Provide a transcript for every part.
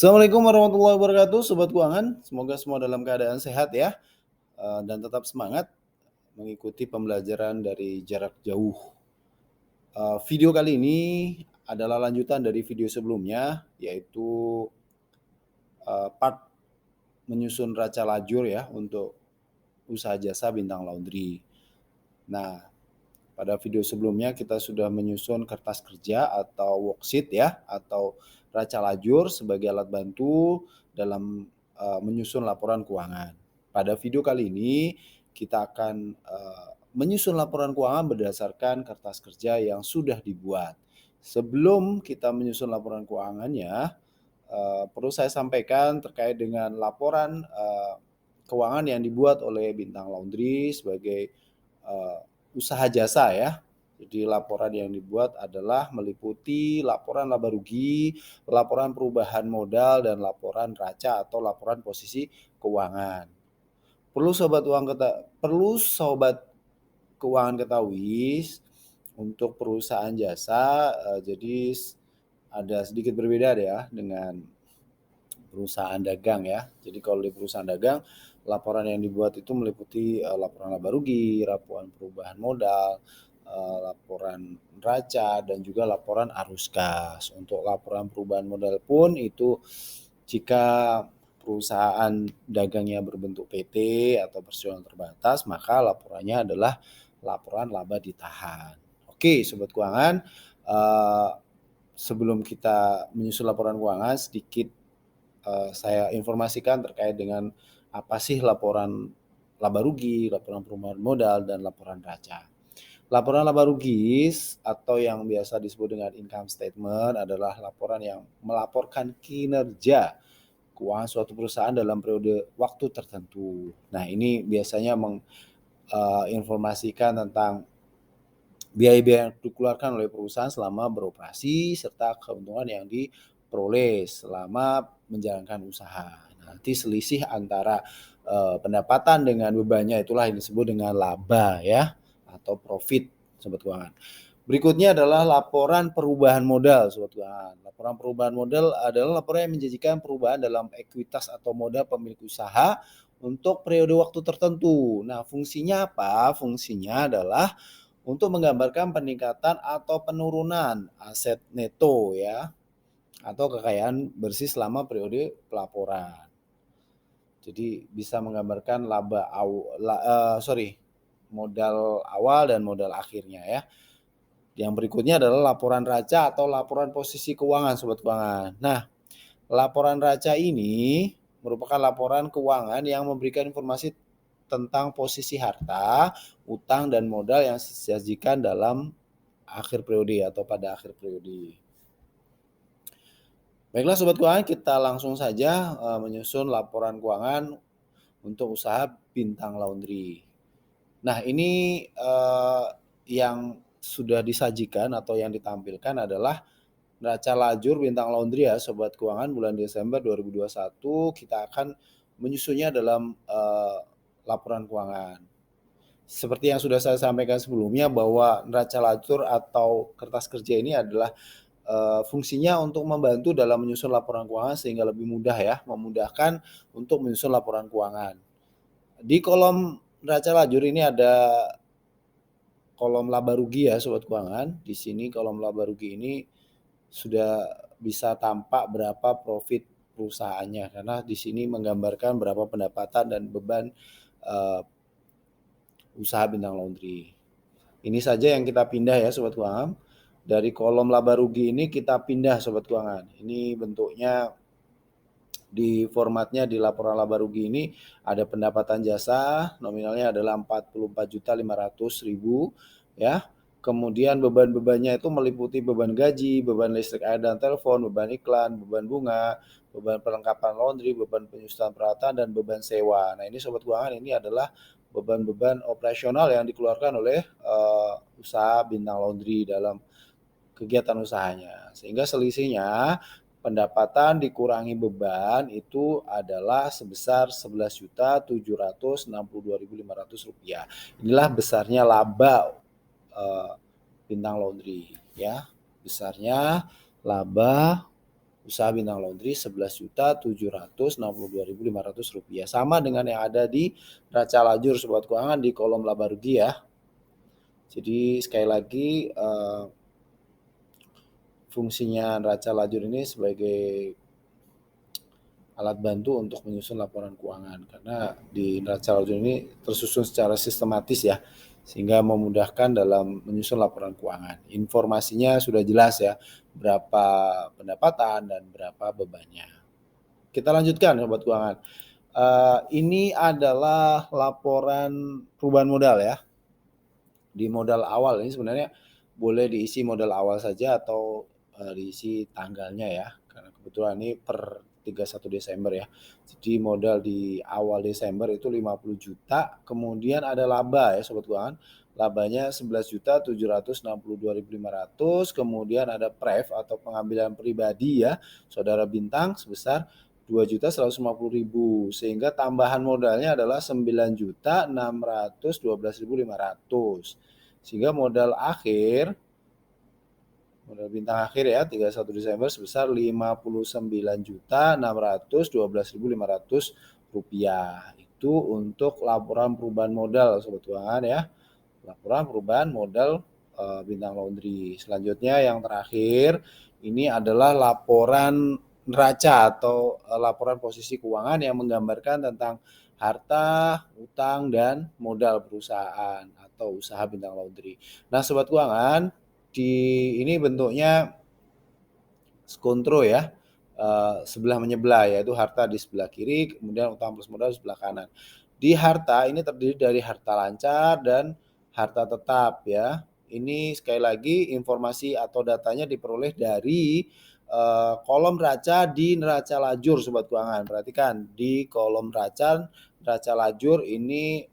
Assalamualaikum warahmatullahi wabarakatuh, sobat keuangan. Semoga semua dalam keadaan sehat ya, dan tetap semangat mengikuti pembelajaran dari jarak jauh. Video kali ini adalah lanjutan dari video sebelumnya, yaitu part menyusun raca lajur ya untuk usaha jasa Bintang Laundry. Nah, pada video sebelumnya kita sudah menyusun kertas kerja atau worksheet ya, atau raca lajur sebagai alat bantu dalam menyusun laporan keuangan. Pada video kali ini kita akan menyusun laporan keuangan berdasarkan kertas kerja yang sudah dibuat. Sebelum kita menyusun laporan keuangannya, perlu saya sampaikan terkait dengan laporan keuangan yang dibuat oleh Bintang Laundry sebagai usaha jasa ya. Jadi laporan yang dibuat adalah meliputi laporan laba rugi, laporan perubahan modal, dan laporan raca atau laporan posisi keuangan. Perlu sobat keuangan ketahui, untuk perusahaan jasa jadi ada sedikit berbeda ya dengan perusahaan dagang ya. Jadi kalau di perusahaan dagang, laporan yang dibuat itu meliputi laporan laba rugi, laporan perubahan modal, laporan neraca, dan juga laporan arus kas. Untuk laporan perubahan modal pun itu jika perusahaan dagangnya berbentuk PT atau perseroan terbatas, maka laporannya adalah laporan laba ditahan. Oke, sobat keuangan, sebelum kita menyusun laporan keuangan, sedikit saya informasikan terkait dengan apa sih laporan laba rugi, laporan perubahan modal, dan laporan raca. Laporan laba rugi atau yang biasa disebut dengan income statement adalah laporan yang melaporkan kinerja keuangan suatu perusahaan dalam periode waktu tertentu. Nah, ini biasanya menginformasikan tentang biaya-biaya yang dikeluarkan oleh perusahaan selama beroperasi serta keuntungan yang diperoleh selama menjalankan usaha. Nanti selisih antara pendapatan dengan bebannya itulah yang disebut dengan laba ya, atau profit, sobat keuangan. Berikutnya adalah laporan perubahan modal, sobat keuangan. Laporan perubahan modal adalah laporan yang menjanjikan perubahan dalam ekuitas atau modal pemilik usaha untuk periode waktu tertentu. Nah, fungsinya apa? Fungsinya adalah untuk menggambarkan peningkatan atau penurunan aset neto ya, atau kekayaan bersih selama periode pelaporan. Jadi bisa menggambarkan modal awal dan modal akhirnya ya. Yang berikutnya adalah laporan raca atau laporan posisi keuangan, sobat keuangan. Nah, laporan raca ini merupakan laporan keuangan yang memberikan informasi tentang posisi harta, utang, dan modal yang disajikan dalam akhir periode atau pada akhir periode. Baiklah sobat keuangan, kita langsung saja menyusun laporan keuangan untuk usaha Bintang Laundry. Nah, ini yang sudah disajikan atau yang ditampilkan adalah neraca lajur Bintang Laundry ya, sobat keuangan, bulan Desember 2021. Kita akan menyusunnya dalam laporan keuangan. Seperti yang sudah saya sampaikan sebelumnya bahwa neraca lajur atau kertas kerja ini adalah fungsinya untuk membantu dalam menyusun laporan keuangan sehingga lebih mudah ya, memudahkan untuk menyusun laporan keuangan. Di kolom neraca lajur ini ada kolom laba rugi ya, sobat keuangan. Di sini kolom laba rugi ini sudah bisa tampak berapa profit perusahaannya, karena di sini menggambarkan berapa pendapatan dan beban usaha Bintang Laundry. Ini saja yang kita pindah ya, sobat keuangan. Dari kolom laba rugi ini kita pindah, sobat keuangan. Ini bentuknya di formatnya di laporan laba rugi ini ada pendapatan jasa, nominalnya adalah 44.500.000 ya. Kemudian beban-bebannya itu meliputi beban gaji, beban listrik, air dan telepon, beban iklan, beban bunga, beban perlengkapan laundry, beban penyusutan peralatan, dan beban sewa. Nah, ini sobat keuangan, ini adalah beban-beban operasional yang dikeluarkan oleh usaha Bintang Laundry dalam kegiatan usahanya. Sehingga selisihnya pendapatan dikurangi beban itu adalah sebesar Rp11.762.500. Inilah besarnya laba Bintang Laundry ya. Besarnya laba usaha bintang laundry Rp11.762.500. Sama dengan yang ada di neraca lajur sobat keuangan di kolom laba rugi ya. Jadi sekali lagi fungsinya neraca lajur ini sebagai alat bantu untuk menyusun laporan keuangan, karena di neraca lajur ini tersusun secara sistematis ya, sehingga memudahkan dalam menyusun laporan keuangan. Informasinya sudah jelas ya, berapa pendapatan dan berapa bebannya. Kita lanjutkan sobat keuangan. Ini adalah laporan perubahan modal ya. Di modal awal ini sebenarnya boleh diisi modal awal saja atau diisi tanggalnya ya, karena kebetulan ini per 31 Desember ya. Jadi modal di awal Desember itu 50 juta, kemudian ada laba ya sobat keuangan. Labanya 11.762.500, kemudian ada pref atau pengambilan pribadi ya, saudara bintang sebesar 2.150.000, sehingga tambahan modalnya adalah 9.612.500. Sehingga modal bintang akhir ya 31 Desember sebesar Rp59.612.500. Itu untuk laporan perubahan modal sobat keuangan ya. Laporan perubahan modal bintang laundry. Selanjutnya yang terakhir ini adalah laporan neraca atau laporan posisi keuangan yang menggambarkan tentang harta, utang, dan modal perusahaan atau usaha bintang laundry. Nah sobat keuangan, ini bentuknya skontro ya, sebelah menyebelah, yaitu harta di sebelah kiri, kemudian utang plus modal di sebelah kanan. Di harta ini terdiri dari harta lancar dan harta tetap ya. Ini sekali lagi informasi atau datanya diperoleh dari kolom neraca di neraca lajur sobat keuangan. Perhatikan di kolom neraca lajur ini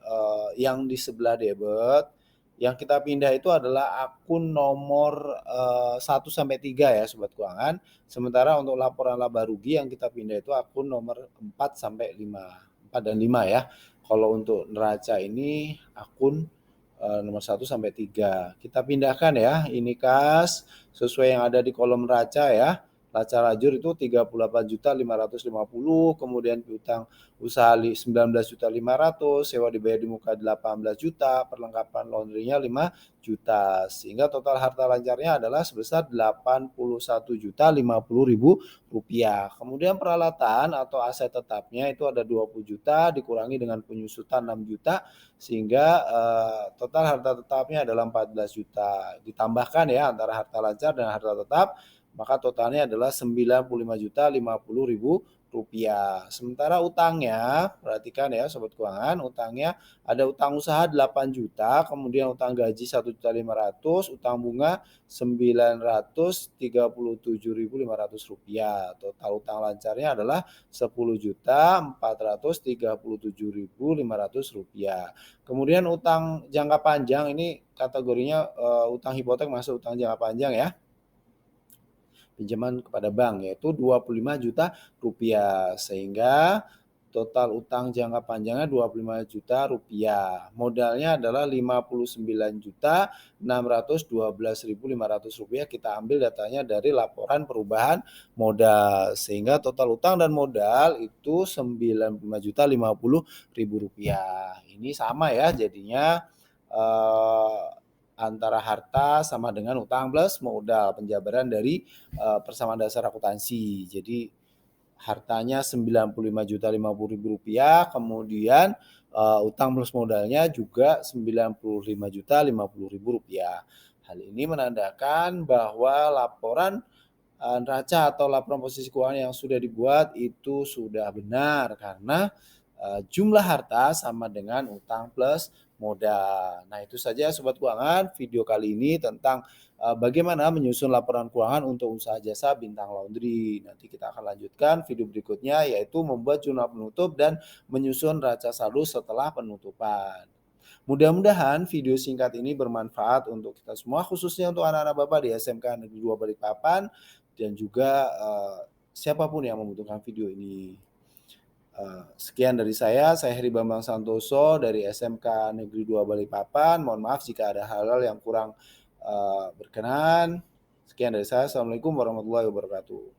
yang di sebelah debit, yang kita pindah itu adalah akun nomor 1 sampai 3 ya sobat keuangan. Sementara untuk laporan laba rugi yang kita pindah itu akun nomor 4 sampai 5. 4 dan 5 ya. Kalau untuk neraca ini akun nomor 1 sampai 3. Kita pindahkan ya, ini kas sesuai yang ada di kolom neraca ya. Neraca lajur itu 38.550, kemudian piutang usaha 19.500, sewa dibayar di muka 18 juta, perlengkapan laundrynya 5 juta. Sehingga total harta lancarnya adalah sebesar Rp81.050.000. Kemudian peralatan atau aset tetapnya itu ada 20 juta dikurangi dengan penyusutan 6 juta, sehingga total harta tetapnya adalah 14 juta. Ditambahkan ya antara harta lancar dan harta tetap, maka totalnya adalah Rp95.050.000. Sementara utangnya, perhatikan ya sobat keuangan, utangnya ada utang usaha 8 juta, kemudian utang gaji 1.500.000, utang bunga Rp937.500. Total utang lancarnya adalah Rp10.437.500. Kemudian utang jangka panjang ini kategorinya utang hipotek masuk utang jangka panjang ya, pinjaman kepada bank, yaitu Rp25 juta, sehingga total utang jangka panjangnya Rp25 juta. Modalnya adalah Rp59.612.500. Kita ambil datanya dari laporan perubahan modal, sehingga total utang dan modal itu Rp95.050.000. Ini sama ya jadinya antara harta sama dengan utang plus modal, penjabaran dari persamaan dasar akuntansi. Jadi hartanya Rp95.050.000, kemudian utang plus modalnya juga Rp95.050.000. Hal ini menandakan bahwa laporan neraca atau laporan posisi keuangan yang sudah dibuat itu sudah benar, karena jumlah harta sama dengan utang plus modal. Nah itu saja sobat keuangan video kali ini tentang bagaimana menyusun laporan keuangan untuk usaha jasa bintang laundry. Nanti kita akan lanjutkan video berikutnya, yaitu membuat jurnal penutup dan menyusun neraca saldo setelah penutupan. Mudah-mudahan video singkat ini bermanfaat untuk kita semua, khususnya untuk anak-anak Bapak di SMK Negeri 2 Balikpapan dan juga siapapun yang membutuhkan video ini. Sekian dari saya Heri Bambang Santoso dari SMK Negeri 2 Balikpapan. Mohon maaf jika ada hal-hal yang kurang berkenan. Sekian dari saya. Assalamualaikum warahmatullahi wabarakatuh.